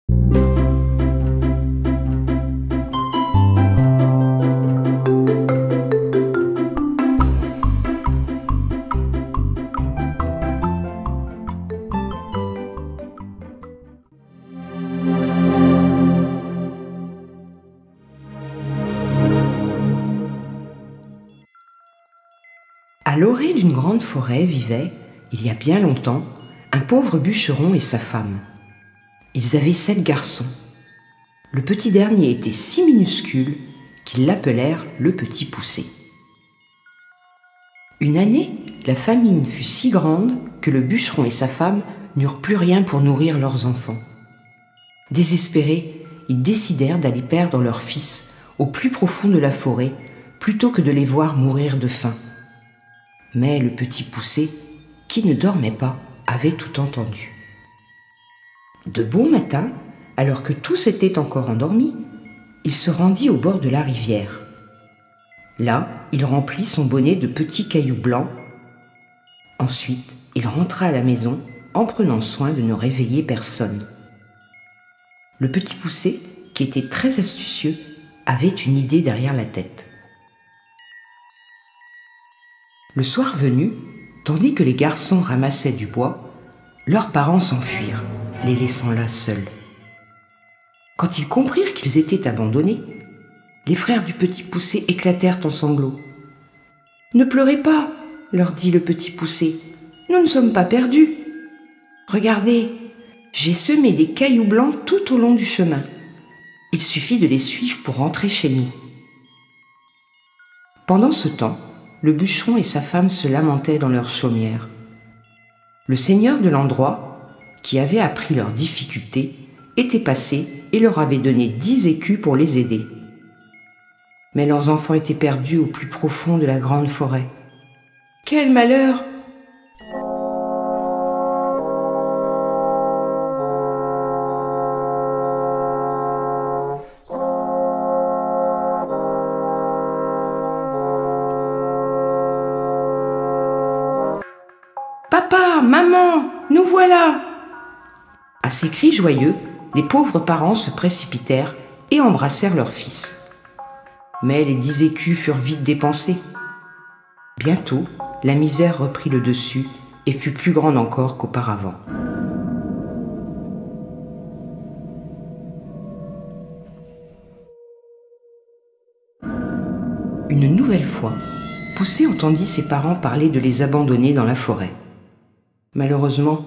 À l'orée d'une grande forêt vivaient, il y a bien longtemps, un pauvre bûcheron et sa femme. Ils avaient 7 garçons. Le petit dernier était si minuscule qu'ils l'appelèrent le Petit Poucet. Une année, la famine fut si grande que le bûcheron et sa femme n'eurent plus rien pour nourrir leurs enfants. Désespérés, ils décidèrent d'aller perdre leur fils au plus profond de la forêt plutôt que de les voir mourir de faim. Mais le Petit Poucet, qui ne dormait pas, avait tout entendu. De bon matin, alors que tous étaient encore endormis, il se rendit au bord de la rivière. Là, il remplit son bonnet de petits cailloux blancs. Ensuite, il rentra à la maison en prenant soin de ne réveiller personne. Le Petit Poucet, qui était très astucieux, avait une idée derrière la tête. Le soir venu, tandis que les garçons ramassaient du bois, leurs parents s'enfuirent, les laissant là seuls. Quand ils comprirent qu'ils étaient abandonnés, les frères du Petit Poucet éclatèrent en sanglots. « Ne pleurez pas, leur dit le Petit Poucet, nous ne sommes pas perdus. Regardez, j'ai semé des cailloux blancs tout au long du chemin. Il suffit de les suivre pour rentrer chez nous. » Pendant ce temps, le bûcheron et sa femme se lamentaient dans leur chaumière. Le seigneur de l'endroit, qui avait appris leurs difficultés, était passé et leur avait donné 10 écus pour les aider. Mais leurs enfants étaient perdus au plus profond de la grande forêt. Quel malheur! Papa, maman, nous voilà! À ces cris joyeux, les pauvres parents se précipitèrent et embrassèrent leur fils. Mais les 10 écus furent vite dépensés. Bientôt, la misère reprit le dessus et fut plus grande encore qu'auparavant. Une nouvelle fois, Poucet entendit ses parents parler de les abandonner dans la forêt. Malheureusement,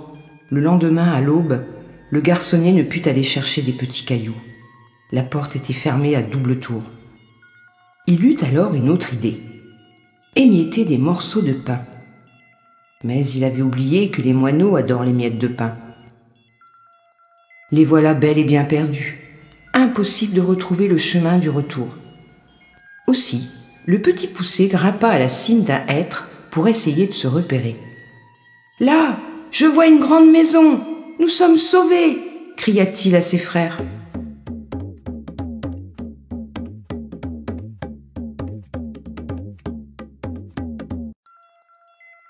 le lendemain à l'aube, le garçonnet ne put aller chercher des petits cailloux. La porte était fermée à double tour. Il eut alors une autre idée. Émietter des morceaux de pain. Mais il avait oublié que les moineaux adorent les miettes de pain. Les voilà bel et bien perdus. Impossible de retrouver le chemin du retour. Aussi, le Petit Poucet grimpa à la cime d'un hêtre pour essayer de se repérer. « Là, je vois une grande maison! Nous sommes sauvés !» cria-t-il à ses frères. «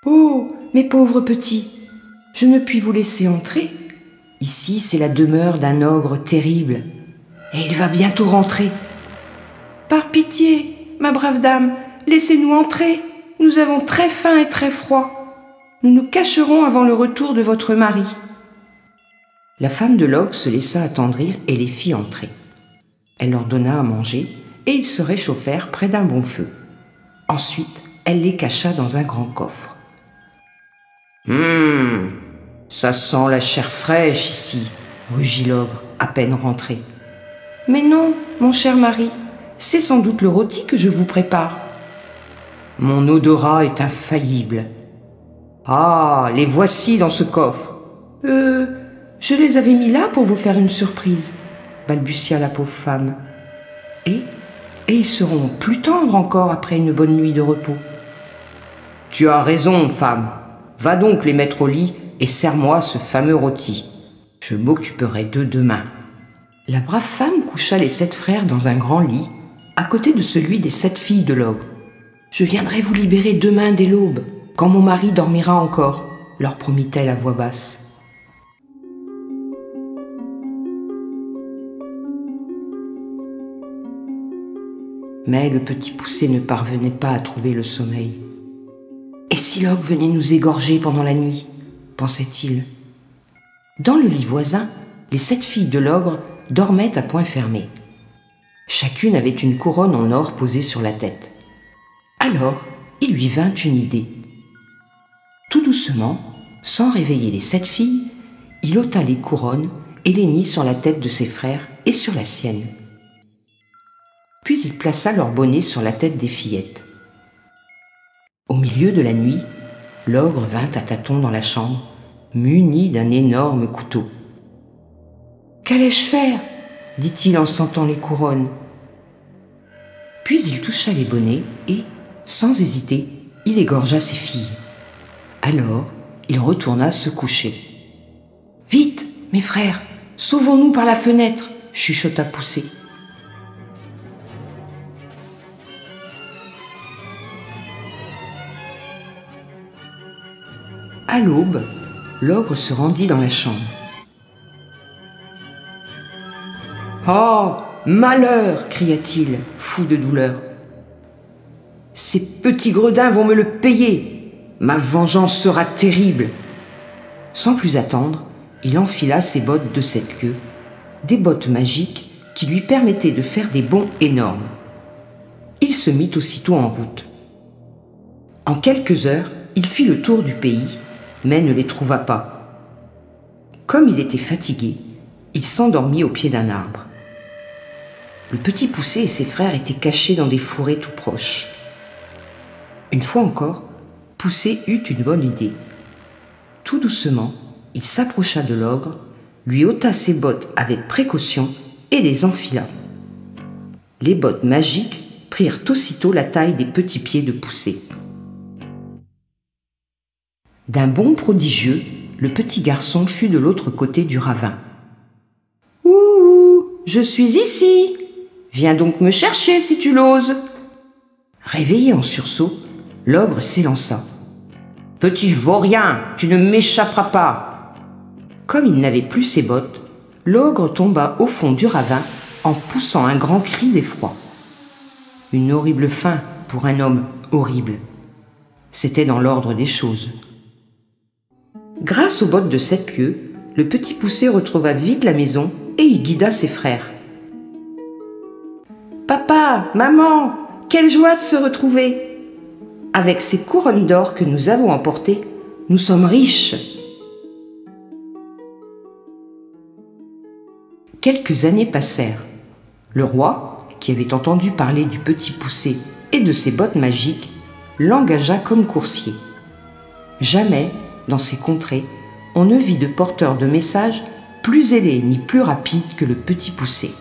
Oh, mes pauvres petits, je ne puis vous laisser entrer. Ici, c'est la demeure d'un ogre terrible, et il va bientôt rentrer. Par pitié, ma brave dame, laissez-nous entrer. Nous avons très faim et très froid. Nous nous cacherons avant le retour de votre mari. » La femme de l'ogre se laissa attendrir et les fit entrer. Elle leur donna à manger et ils se réchauffèrent près d'un bon feu. Ensuite, elle les cacha dans un grand coffre. « Ça sent la chair fraîche ici, » rugit l'ogre, à peine rentré. « Mais non, mon cher mari, c'est sans doute le rôti que je vous prépare. »« Mon odorat est infaillible. »« Ah, les voici dans ce coffre. »« Je les avais mis là pour vous faire une surprise, » balbutia la pauvre femme. « Et ils seront plus tendres encore après une bonne nuit de repos. »« Tu as raison, femme. Va donc les mettre au lit et serre-moi ce fameux rôti. Je m'occuperai d'eux demain. » La brave femme coucha les 7 frères dans un grand lit, à côté de celui des 7 filles de l'ogre. « Je viendrai vous libérer demain dès l'aube, quand mon mari dormira encore, » leur promit-elle à voix basse. Mais le petit poucet ne parvenait pas à trouver le sommeil. « Et si l'ogre venait nous égorger pendant la nuit ?» pensait-il. Dans le lit voisin, les 7 filles de l'ogre dormaient à poings fermés. Chacune avait une couronne en or posée sur la tête. Alors, il lui vint une idée. Tout doucement, sans réveiller les 7 filles, il ôta les couronnes et les mit sur la tête de ses frères et sur la sienne. Puis il plaça leur bonnet sur la tête des fillettes. Au milieu de la nuit, l'ogre vint à tâtons dans la chambre, muni d'un énorme couteau. « Qu'allais-je faire ?» dit-il en sentant les couronnes. Puis il toucha les bonnets et, sans hésiter, il égorgea ses filles. Alors, il retourna se coucher. « Vite, mes frères, sauvons-nous par la fenêtre !» chuchota Poucet. À l'aube, l'ogre se rendit dans la chambre. « Oh, malheur !» cria-t-il, fou de douleur. « Ces petits gredins vont me le payer. Ma vengeance sera terrible. » Sans plus attendre, il enfila ses bottes de 7 lieues, des bottes magiques qui lui permettaient de faire des bonds énormes. Il se mit aussitôt en route. En quelques heures, il fit le tour du pays, mais ne les trouva pas. Comme il était fatigué, il s'endormit au pied d'un arbre. Le petit Poucet et ses frères étaient cachés dans des fourrés tout proches. Une fois encore, Poucet eut une bonne idée. Tout doucement, il s'approcha de l'ogre, lui ôta ses bottes avec précaution et les enfila. Les bottes magiques prirent aussitôt la taille des petits pieds de Poucet. D'un bond prodigieux, le petit garçon fut de l'autre côté du ravin. « Ouh, je suis ici. Viens donc me chercher si tu l'oses. » Réveillé en sursaut, l'ogre s'élança. « Petit vaurien, tu ne m'échapperas pas !» Comme il n'avait plus ses bottes, l'ogre tomba au fond du ravin en poussant un grand cri d'effroi. Une horrible fin pour un homme horrible. C'était dans l'ordre des choses. Grâce aux bottes de 7 lieues, le petit Poucet retrouva vite la maison et y guida ses frères. « Papa, maman, quelle joie de se retrouver! Avec ces couronnes d'or que nous avons emportées, nous sommes riches. » Quelques années passèrent. Le roi, qui avait entendu parler du petit Poucet et de ses bottes magiques, l'engagea comme coursier. Jamais, dans ces contrées, on ne vit de porteur de messages plus ailé ni plus rapide que le petit Poucet.